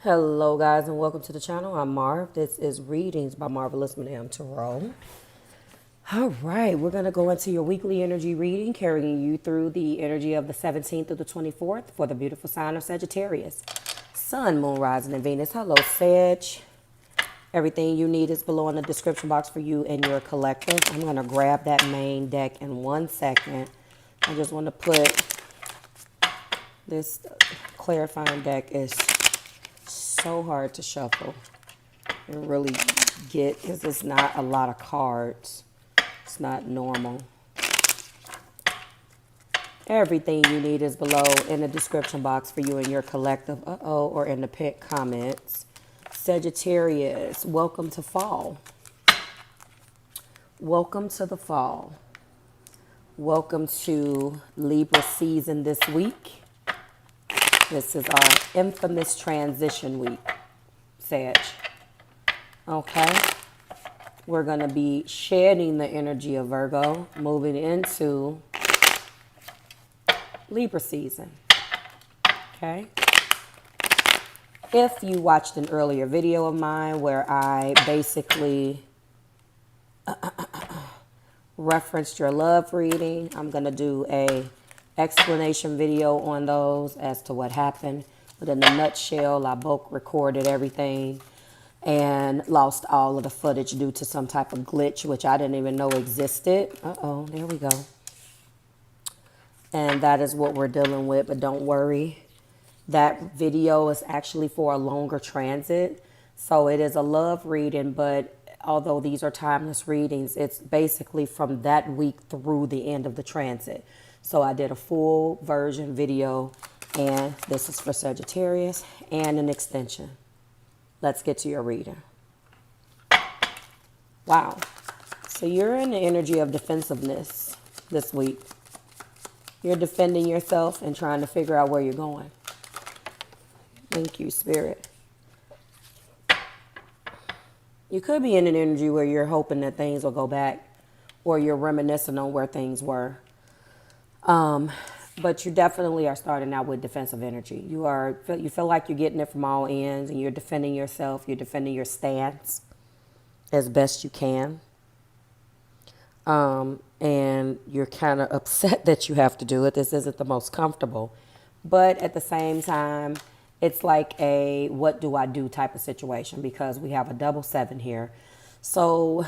Hello guys and welcome to the channel. I'm Marv. This is Readings by Marvelous Madame Tarot. All right, we're going to go into your weekly energy reading, carrying you through the energy of the 17th through the 24th for the beautiful sign of Sagittarius. Sun, Moon, Rising, and Venus. Hello, Sag. Everything you need is below in the description box for you and your collective. I'm going to grab that main deck in 1 second. I just want to put this clarifying deck is so hard to shuffle and really get because it's not a lot of cards. It's not normal. Everything you need is below in the description box for you and your collective, or in the pinned comments. Sagittarius, welcome to fall. Welcome to the fall. Welcome to Libra season this week. This is our infamous transition week, Sag. Okay? We're going to be shedding the energy of Virgo, moving into Libra season. Okay? If you watched an earlier video of mine where I basically referenced your love reading, I'm going to do a explanation video on those as to what happened. But in a nutshell, I bulk recorded everything and lost all of the footage due to some type of glitch, which I didn't even know existed. There we go. And that is what we're dealing with, but don't worry. That video is actually for a longer transit. So it is a love reading, but although these are timeless readings, it's basically from that week through the end of the transit. So I did a full version video, and this is for Sagittarius and an extension. Let's get to your reading. Wow. So you're in the energy of defensiveness this week. You're defending yourself and trying to figure out where you're going. Thank you, Spirit. You could be in an energy where you're hoping that things will go back, or you're reminiscing on where things were. But you definitely are starting out with defensive energy. You feel like you're getting it from all ends, and you're defending yourself. You're defending your stance as best you can. And you're kind of upset that you have to do it. This isn't the most comfortable. But at the same time, it's like a what do I do type of situation, because we have a double 7 here. So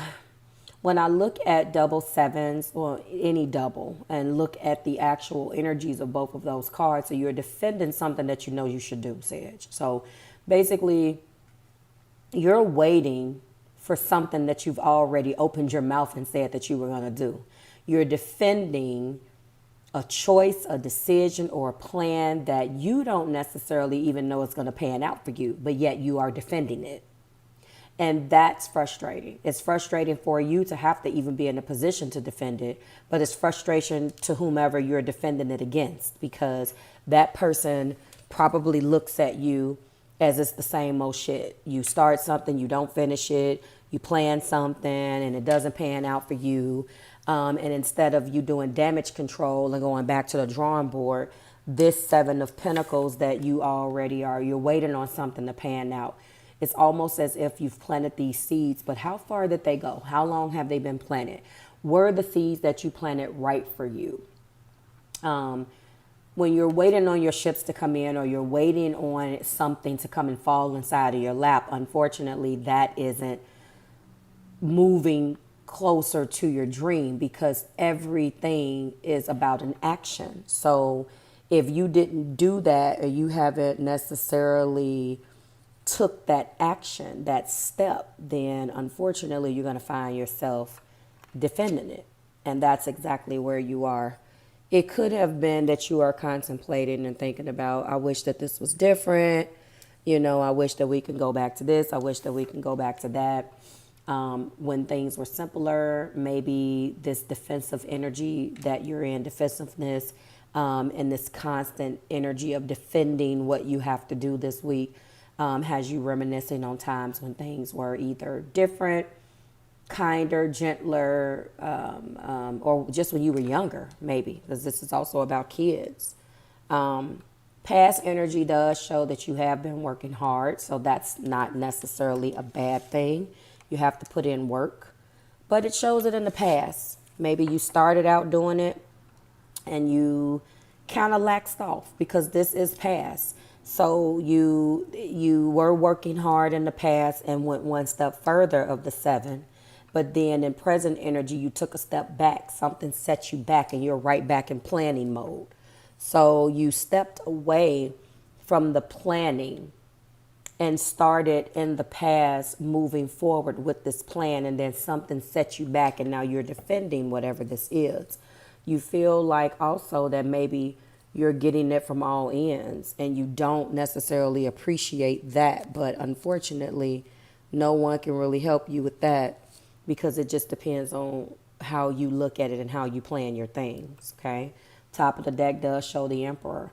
when I look at double 7s, or any double, and look at the actual energies of both of those cards, so you're defending something that you know you should do, Sag. So basically, you're waiting for something that you've already opened your mouth and said that you were going to do. You're defending a choice, a decision, or a plan that you don't necessarily even know is going to pan out for you, but yet you are defending it. And that's frustrating. It's frustrating for you to have to even be in a position to defend it, but it's frustration to whomever you're defending it against, because that person probably looks at you as it's the same old shit. You start something, you don't finish it, you plan something, and it doesn't pan out for you. And instead of you doing damage control and going back to the drawing board, this 7 of Pentacles that you already are, you're waiting on something to pan out. It's almost as if you've planted these seeds, but how far did they go? How long have they been planted? Were the seeds that you planted right for you? When you're waiting on your ships to come in, or you're waiting on something to come and fall inside of your lap, unfortunately, that isn't moving closer to your dream, because everything is about an action. So if you didn't do that, or you haven't necessarily took that action, that step, then unfortunately you're going to find yourself defending it. And that's exactly where you are. It could have been that you are contemplating and thinking about, I wish that this was different. I wish that we can go back to this. I wish that we can go back to that. When things were simpler, maybe this defensive energy that you're in, defensiveness, and this constant energy of defending what you have to do this week, has you reminiscing on times when things were either different, kinder, gentler, or just when you were younger, maybe, because this is also about kids. Past energy does show that you have been working hard, so that's not necessarily a bad thing. You have to put in work, but it shows it in the past. Maybe you started out doing it and you kind of laxed off because this is past. So you were working hard in the past and went one step further of the 7. But then in present energy, you took a step back. Something set you back and you're right back in planning mode. So you stepped away from the planning and started in the past moving forward with this plan, and then something set you back and now you're defending whatever this is. You feel like also that maybe you're getting it from all ends and you don't necessarily appreciate that, but unfortunately no one can really help you with that because it just depends on how you look at it and how you plan your things. Okay, top of the deck does show the Emperor.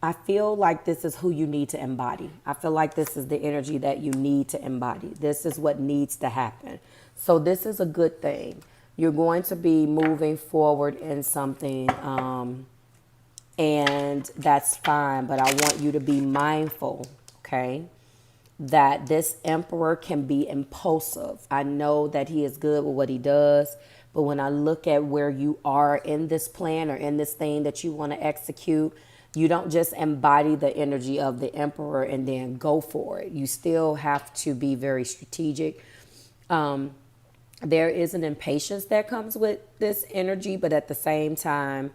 I feel like this is who you need to embody. I feel like this is the energy that you need to embody. This is what needs to happen. So this is a good thing. You're going to be moving forward in something, and that's fine. But I want you to be mindful, okay, that this Emperor can be impulsive. I know that he is good with what he does, but when I look at where you are in this plan or in this thing that you want to execute, you don't just embody the energy of the Emperor and then go for it. You still have to be very strategic. There is an impatience that comes with this energy, but at the same time,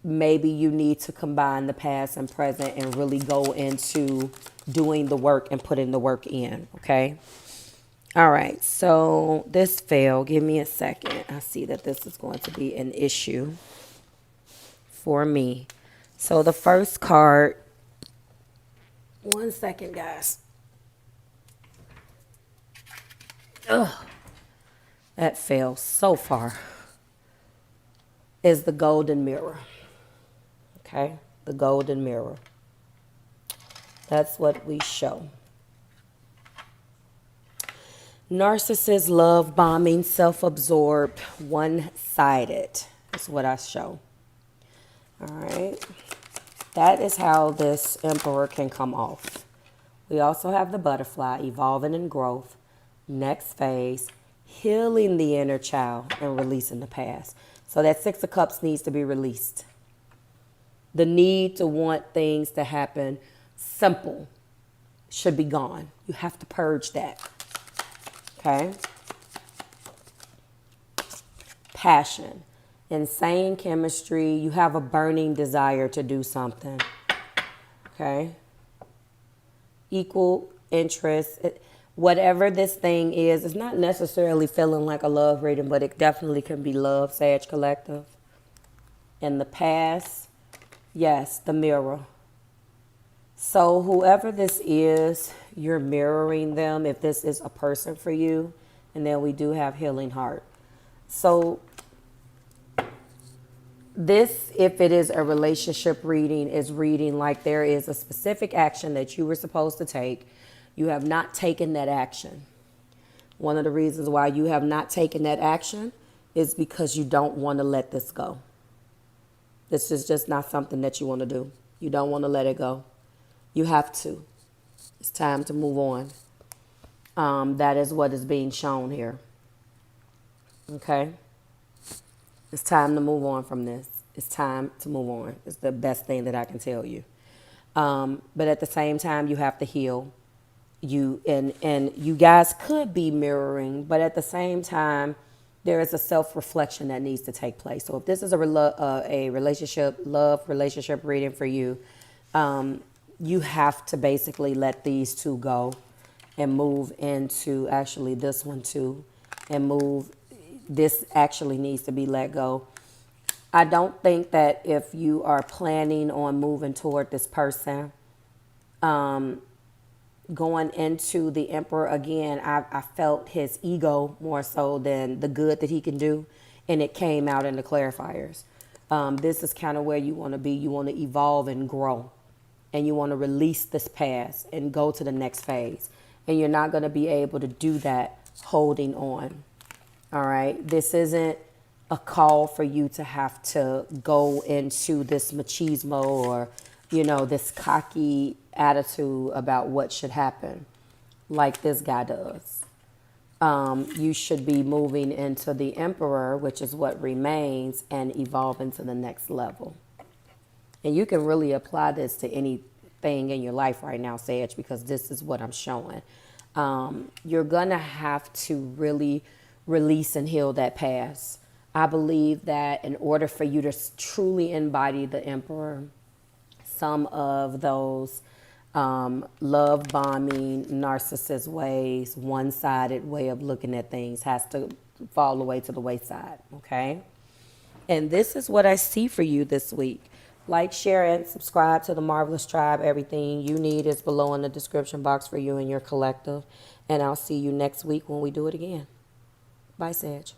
maybe you need to combine the past and present and really go into doing the work and putting the work in, okay? All right, so this fell. Give me a second. I see that this is going to be an issue for me. So the first card, one second, guys. Ugh, that fell so far, is the golden mirror. Okay, the golden mirror. That's what we show. Narcissist, love bombing, self-absorbed, one-sided is what I show. All right. That is how this Emperor can come off. We also have the butterfly, evolving in growth, next phase, healing the inner child and releasing the past. So that 6 of Cups needs to be released. The need to want things to happen simple should be gone. You have to purge that. Okay? Passion. Insane chemistry. You have a burning desire to do something. Okay? Equal interest. Whatever this thing is, it's not necessarily feeling like a love reading, but it definitely can be love, Sag Collective. In the past, yes, the mirror. So whoever this is, you're mirroring them if this is a person for you. And then we do have healing heart. So this, if it is a relationship reading, is reading like there is a specific action that you were supposed to take. You have not taken that action. One of the reasons why you have not taken that action is because you don't want to let this go. This is just not something that you want to do. You don't want to let it go. You have to. It's time to move on. That is what is being shown here. Okay? It's time to move on from this. It's time to move on. It's the best thing that I can tell you. But at the same time, you have to heal. You and you guys could be mirroring, but at the same time, there is a self-reflection that needs to take place. So if this is a relationship, love relationship reading for you, you have to basically let these two go and move into actually this one too, and move. This actually needs to be let go. I don't think that if you are planning on moving toward this person, going into the Emperor again, I felt his ego more so than the good that he can do, and it came out in the clarifiers. This is kind of where you want to be. You want to evolve and grow, and you want to release this past and go to the next phase. And you're not going to be able to do that holding on. All right. This isn't a call for you to have to go into this machismo or, you know, this cocky attitude about what should happen, like this guy does. You should be moving into the Emperor, which is what remains, and evolve into the next level. And you can really apply this to anything in your life right now, Sage, because this is what I'm showing. You're going to have to really release and heal that past. I believe that in order for you to truly embody the Emperor, some of those love bombing, narcissist ways, one-sided way of looking at things has to fall away to the wayside, okay? And this is what I see for you this week. Like, share, and subscribe to the Marvelous Tribe. Everything you need is below in the description box for you and your collective. And I'll see you next week when we do it again. Bye, Sage.